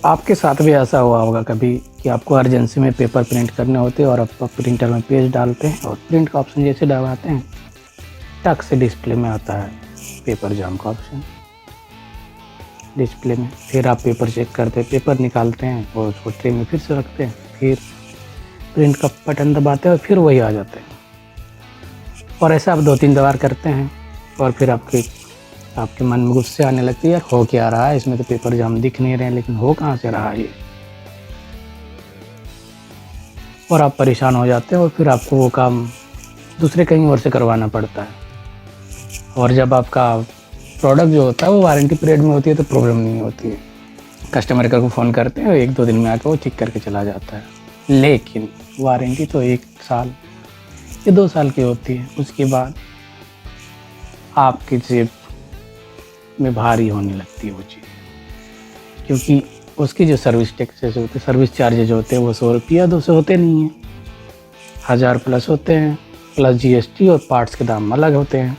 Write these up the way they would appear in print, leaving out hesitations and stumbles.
आपके साथ भी ऐसा हुआ होगा कभी कि आपको अर्जेंसी में पेपर प्रिंट करने होते हैं और आप प्रिंटर में पेज डालते हैं और प्रिंट का ऑप्शन जैसे दबाते हैं, टक से डिस्प्ले में आता है पेपर जाम का ऑप्शन डिस्प्ले में। फिर आप पेपर चेक करते हैं, पेपर निकालते हैं और उसको ट्रे में फिर से रखते हैं, फिर प्रिंट का बटन दबाते हैं और फिर वही आ जाते हैं। और ऐसा आप 2-3 बार करते हैं और फिर आपके मन में गुस्से आने लगती है, यार हो क्या रहा है, इसमें तो पेपर जाम दिख नहीं रहे हैं, लेकिन हो कहाँ से रहा है ये। और आप परेशान हो जाते हैं और फिर आपको वो काम दूसरे कहीं और से करवाना पड़ता है। और जब आपका प्रोडक्ट जो होता है वो वारंटी पीरियड में होती है तो प्रॉब्लम नहीं होती है, कस्टमर केयर को फ़ोन करते हैं और 1-2 दिन में आकर वो ठीक करके चला जाता है। लेकिन वारंटी तो 1 साल या 2 साल की होती है, उसके बाद आपकी जेब में भारी होने लगती है वो चीज़, क्योंकि उसकी जो सर्विस टैक्सेस होते हैं, सर्विस चार्जेज होते हैं, वो 100 रुपया 200 होते नहीं हैं, 1000 प्लस होते हैं, प्लस GST और पार्ट्स के दाम अलग होते हैं।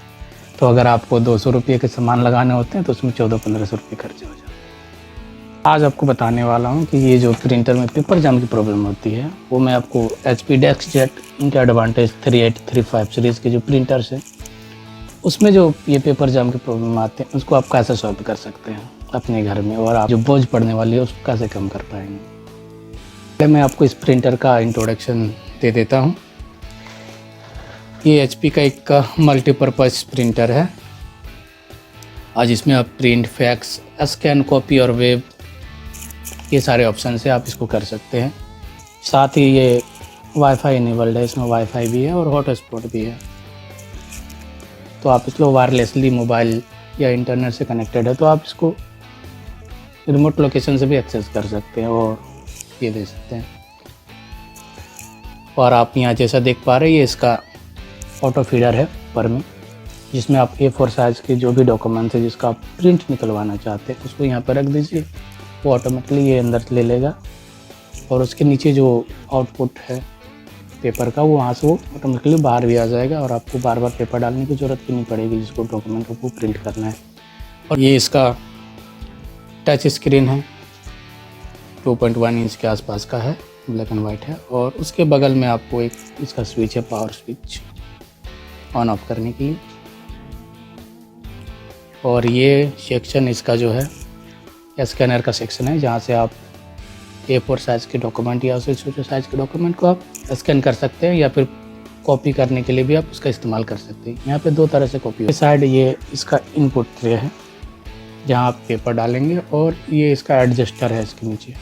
तो अगर आपको 200 रुपये के सामान लगाने होते हैं तो उसमें 1400-1500 रुपये खर्चे हो जाते हैं। आज आपको बताने वाला हूँ कि ये जो प्रिंटर में पेपर जाम की प्रॉब्लम होती है, वो मैं आपको HP DeskJet उनके एडवांटेज 3835 सीरीज़ के जो प्रिंटर्स हैं उसमें जो ये पेपर जाम की प्रॉब्लम आते हैं उसको आप कैसे सॉल्व कर सकते हैं अपने घर में, और आप जो बोझ पड़ने वाली है उसको कैसे कम कर पाएंगे। पहले मैं आपको इस प्रिंटर का इंट्रोडक्शन दे देता हूँ। ये HP का एक मल्टीपर्पज़ प्रिंटर है। आज इसमें आप प्रिंट, फैक्स, स्कैन, कॉपी और वेब ये सारे ऑप्शन से आप इसको कर सकते हैं। साथ ही ये वाईफाई इनेबल्ड है, इसमें वाईफाई भी है और हॉटस्पॉट भी है, तो आप इसको वायरलेसली मोबाइल या इंटरनेट से कनेक्टेड है तो आप इसको रिमोट लोकेशन से भी एक्सेस कर सकते हैं और ये दे सकते हैं। और आप यहाँ जैसा देख पा रहे हैं ये इसका ऑटो फीडर है ऊपर में, जिसमें आप A4 साइज़ के जो भी डॉक्यूमेंट्स है जिसका आप प्रिंट निकलवाना चाहते हैं उसको यहाँ पर रख दीजिए, वो ऑटोमेटिकली ये अंदर ले लेगा और उसके नीचे जो आउटपुट है पेपर का वो वहाँ से वो ऑटोमेटिकली बाहर भी आ जाएगा और आपको बार बार पेपर डालने की ज़रूरत भी नहीं पड़ेगी जिसको डॉक्यूमेंट को प्रिंट करना है। और ये इसका टच स्क्रीन है, 2.1 इंच के आसपास का है, ब्लैक एंड वाइट है। और उसके बगल में आपको एक इसका स्विच है, पावर स्विच ऑन ऑफ करने के लिए। और ये सेक्शन इसका जो है स्कैनर का सेक्शन है, जहाँ से आप A4 साइज़ के डॉक्यूमेंट या उससे छोटे साइज़ के डॉक्यूमेंट को आप स्कैन कर सकते हैं या फिर कॉपी करने के लिए भी आप उसका इस्तेमाल कर सकते हैं। यहाँ पे 2 तरह से कॉपी है। साइड ये इसका इनपुट ट्रे है जहाँ आप पेपर डालेंगे, और ये इसका एडजस्टर है, इसके नीचे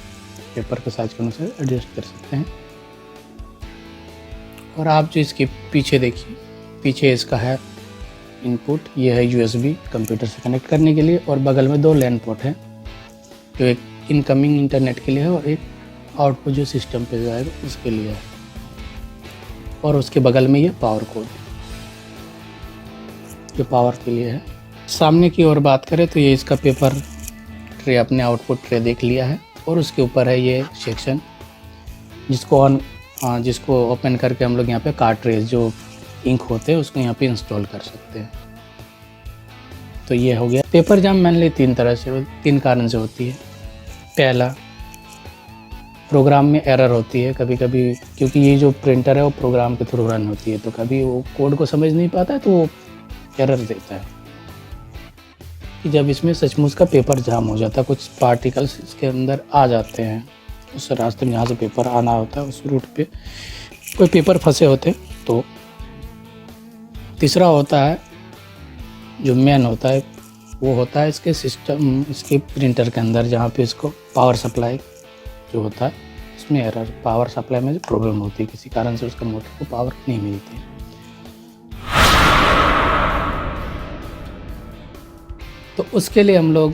पेपर के साइज़ के अनुसार एडजस्ट कर सकते हैं। और आप जो इसके पीछे देखिए, पीछे इसका है इनपुट, ये है USB कंप्यूटर से कनेक्ट करने के लिए, और बगल में 2 लैन पोर्ट हैं, जो एक इनकमिंग इंटरनेट के लिए है और एक आउटपुट जो सिस्टम पे जाएगा उसके लिए है। और उसके बगल में ये पावर कोड जो पावर के लिए है। सामने की ओर बात करें तो ये इसका पेपर ट्रे अपने आउटपुट ट्रे देख लिया है, और उसके ऊपर है ये सेक्शन जिसको ओपन करके हम लोग यहाँ पे कार्ट्रेज जो इंक होते हैं उसको यहाँ पे इंस्टॉल कर सकते हैं। तो ये हो गया। पेपर जाम मेनली 3 कारण से होती है। पहला, प्रोग्राम में एरर होती है कभी कभी, क्योंकि ये जो प्रिंटर है वो प्रोग्राम के थ्रू रन होती है, तो कभी वो कोड को समझ नहीं पाता है तो वो एरर देता है कि जब इसमें सचमुच का पेपर जाम हो जाता है, कुछ पार्टिकल्स इसके अंदर आ जाते हैं, उस रास्ते में जहाँ से पेपर आना होता है उस रूट पे कोई पेपर फंसे होते हैं। तो तीसरा होता है जो मेन होता है, वो होता है इसके सिस्टम, इसके प्रिंटर के अंदर जहाँ पे इसको पावर सप्लाई जो होता है उसमें एरर, पावर सप्लाई में प्रॉब्लम होती है, किसी कारण से उसका मोटर को पावर नहीं मिलती। तो उसके लिए हम लोग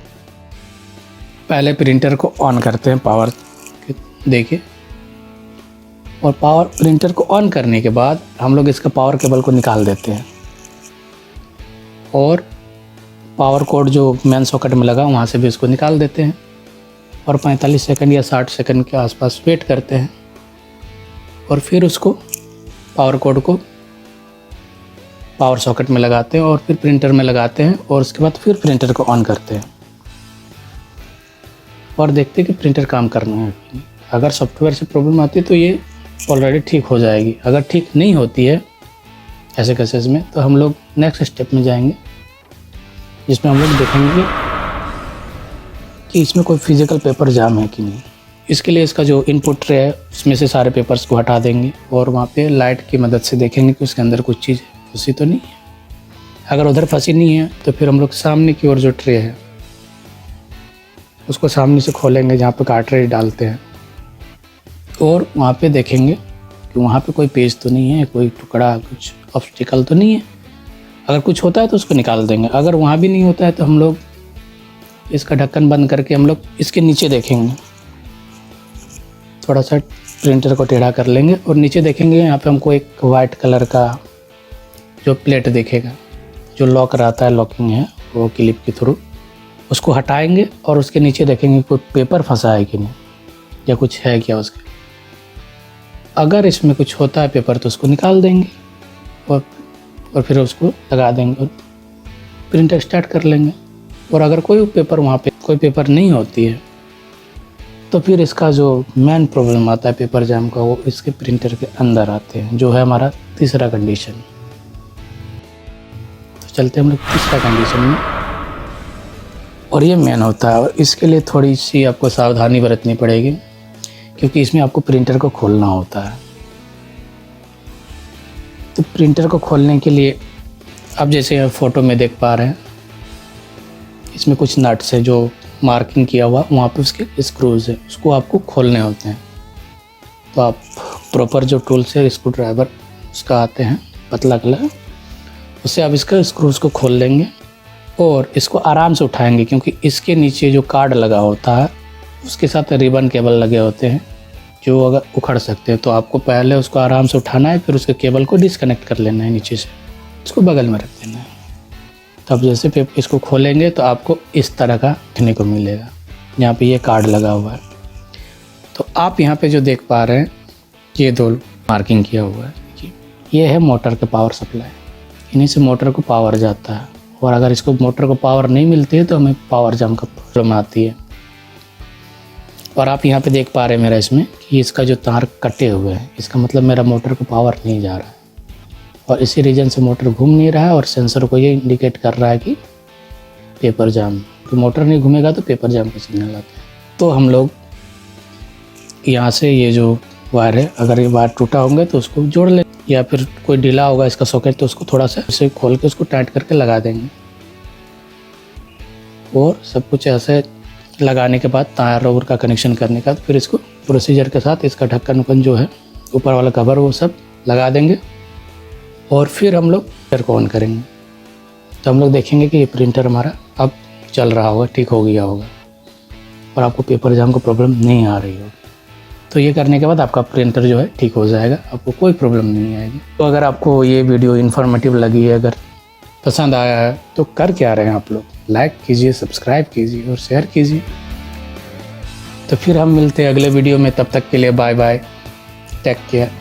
पहले प्रिंटर को ऑन करते हैं पावर देके, और पावर प्रिंटर को ऑन करने के बाद हम लोग इसका पावर केबल को निकाल देते हैं और पावर कोड जो मेन सॉकेट में लगा वहाँ से भी इसको निकाल देते हैं, और 45 सेकंड या 60 सेकंड के आसपास वेट करते हैं, और फिर उसको पावर कोड को पावर सॉकेट में लगाते हैं और फिर प्रिंटर में लगाते हैं, और उसके बाद फिर प्रिंटर को ऑन करते हैं। और देखते हैं कि प्रिंटर काम करना है कि नहीं। अगर सॉफ्टवेयर से प्रॉब्लम आती है तो ये ऑलरेडी ठीक हो जाएगी। अगर ठीक नहीं होती है ऐसे केसेस में तो हम लोग नेक्स्ट स्टेप में जाएंगे, जिसमें हम लोग देखेंगे कि इसमें कोई फिजिकल पेपर जाम है कि नहीं। इसके लिए इसका जो इनपुट ट्रे है उसमें से सारे पेपर्स को हटा देंगे और वहाँ पे लाइट की मदद से देखेंगे कि उसके अंदर कुछ चीज़ फंसी तो नहीं है। अगर उधर फंसी नहीं है तो फिर हम लोग सामने की ओर जो ट्रे है उसको सामने से खोलेंगे जहाँ पे कार्ट्रिज डालते हैं, और वहाँ पे देखेंगे कि वहाँ पे कोई पेज तो नहीं है, कोई टुकड़ा, कुछ ऑब्स्टिकल तो नहीं है। अगर कुछ होता है तो उसको निकाल देंगे। अगर वहाँ भी नहीं होता है तो हम लोग इसका ढक्कन बंद करके हम लोग इसके नीचे देखेंगे, थोड़ा सा प्रिंटर को टेढ़ा कर लेंगे और नीचे देखेंगे। यहाँ पे हमको एक वाइट कलर का जो प्लेट दिखेगा, जो लॉक रहता है, लॉकिंग है वो क्लिप के थ्रू, उसको हटाएंगे और उसके नीचे देखेंगे कोई पेपर फंसा है कि नहीं या कुछ है क्या उसके। अगर इसमें कुछ होता है पेपर तो उसको निकाल देंगे और फिर उसको लगा देंगे और प्रिंटर स्टार्ट कर लेंगे। और अगर कोई पेपर वहाँ पे कोई पेपर नहीं होती है तो फिर इसका जो मेन प्रॉब्लम आता है पेपर जैम का, वो इसके प्रिंटर के अंदर आते हैं, जो है हमारा तीसरा कंडीशन। तो चलते हैं हम लोग तीसरा कंडीशन में, और ये मेन होता है। और इसके लिए थोड़ी सी आपको सावधानी बरतनी पड़ेगी, क्योंकि इसमें आपको प्रिंटर को खोलना होता है। तो प्रिंटर को खोलने के लिए अब जैसे आप फोटो में देख पा रहे हैं, इसमें कुछ नट्स है जो मार्किंग किया हुआ, वहाँ पे उसके स्क्रूज है, उसको आपको खोलने होते हैं। तो आप प्रॉपर जो टूल्स है, स्क्रू ड्राइवर उसका आते हैं पतला कलर, उससे आप इसका स्क्रूज को खोल लेंगे और इसको आराम से उठाएंगे, क्योंकि इसके नीचे जो कार्ड लगा होता है उसके साथ रिबन केबल लगे होते हैं जो अगर उखड़ सकते हैं। तो आपको पहले उसको आराम से उठाना है, फिर उसके केबल को डिस्कनेक्ट कर लेना है नीचे से, इसको बगल में रख देना है। तब जैसे इसको खोलेंगे तो आपको इस तरह का देखने को मिलेगा, यहाँ पे ये कार्ड लगा हुआ है। तो आप यहाँ पे जो देख पा रहे हैं ये दो मार्किंग किया हुआ है, ये है मोटर का पावर सप्लाई। इन्हीं से मोटर को पावर जाता है, और अगर इसको मोटर को पावर नहीं मिलती है तो हमें पावर जम का प्रॉब्लम आती है। और आप यहाँ पे देख पा रहे हैं मेरा इसमें कि इसका जो तार कटे हुए हैं, इसका मतलब मेरा मोटर को पावर नहीं जा रहा है, और इसी रीजन से मोटर घूम नहीं रहा है, और सेंसर को ये इंडिकेट कर रहा है कि पेपर जाम। तो मोटर नहीं घूमेगा तो पेपर जाम का सिग्नल आता है। तो हम लोग यहाँ से ये जो वायर है, अगर ये वायर टूटा होंगे तो उसको जोड़ लें, या फिर कोई ढीला होगा इसका सॉकेट तो उसको थोड़ा सा इसे खोल के उसको टाइट करके लगा देंगे। और सब कुछ ऐसे लगाने के बाद, तार और का कनेक्शन करने का, फिर इसको प्रोसीजर के साथ इसका ढक्कन जो है, ऊपर वाला कवर, वो सब लगा देंगे। और फिर हम लोग प्रिंटर को ऑन करेंगे, तो हम लोग देखेंगे कि ये प्रिंटर हमारा अब चल रहा होगा, ठीक हो गया होगा, और आपको पेपर जाम को प्रॉब्लम नहीं आ रही होगी। तो ये करने के बाद आपका प्रिंटर जो है ठीक हो जाएगा, आपको कोई प्रॉब्लम नहीं आएगी। तो अगर आपको ये वीडियो इन्फॉर्मेटिव लगी है, अगर पसंद आया है, तो कर क्या रहे हैं आप लोग, लाइक कीजिए, सब्सक्राइब कीजिए और शेयर कीजिए। तो फिर हम मिलते हैं अगले वीडियो में, तब तक के लिए बाय बाय, टेक केयर।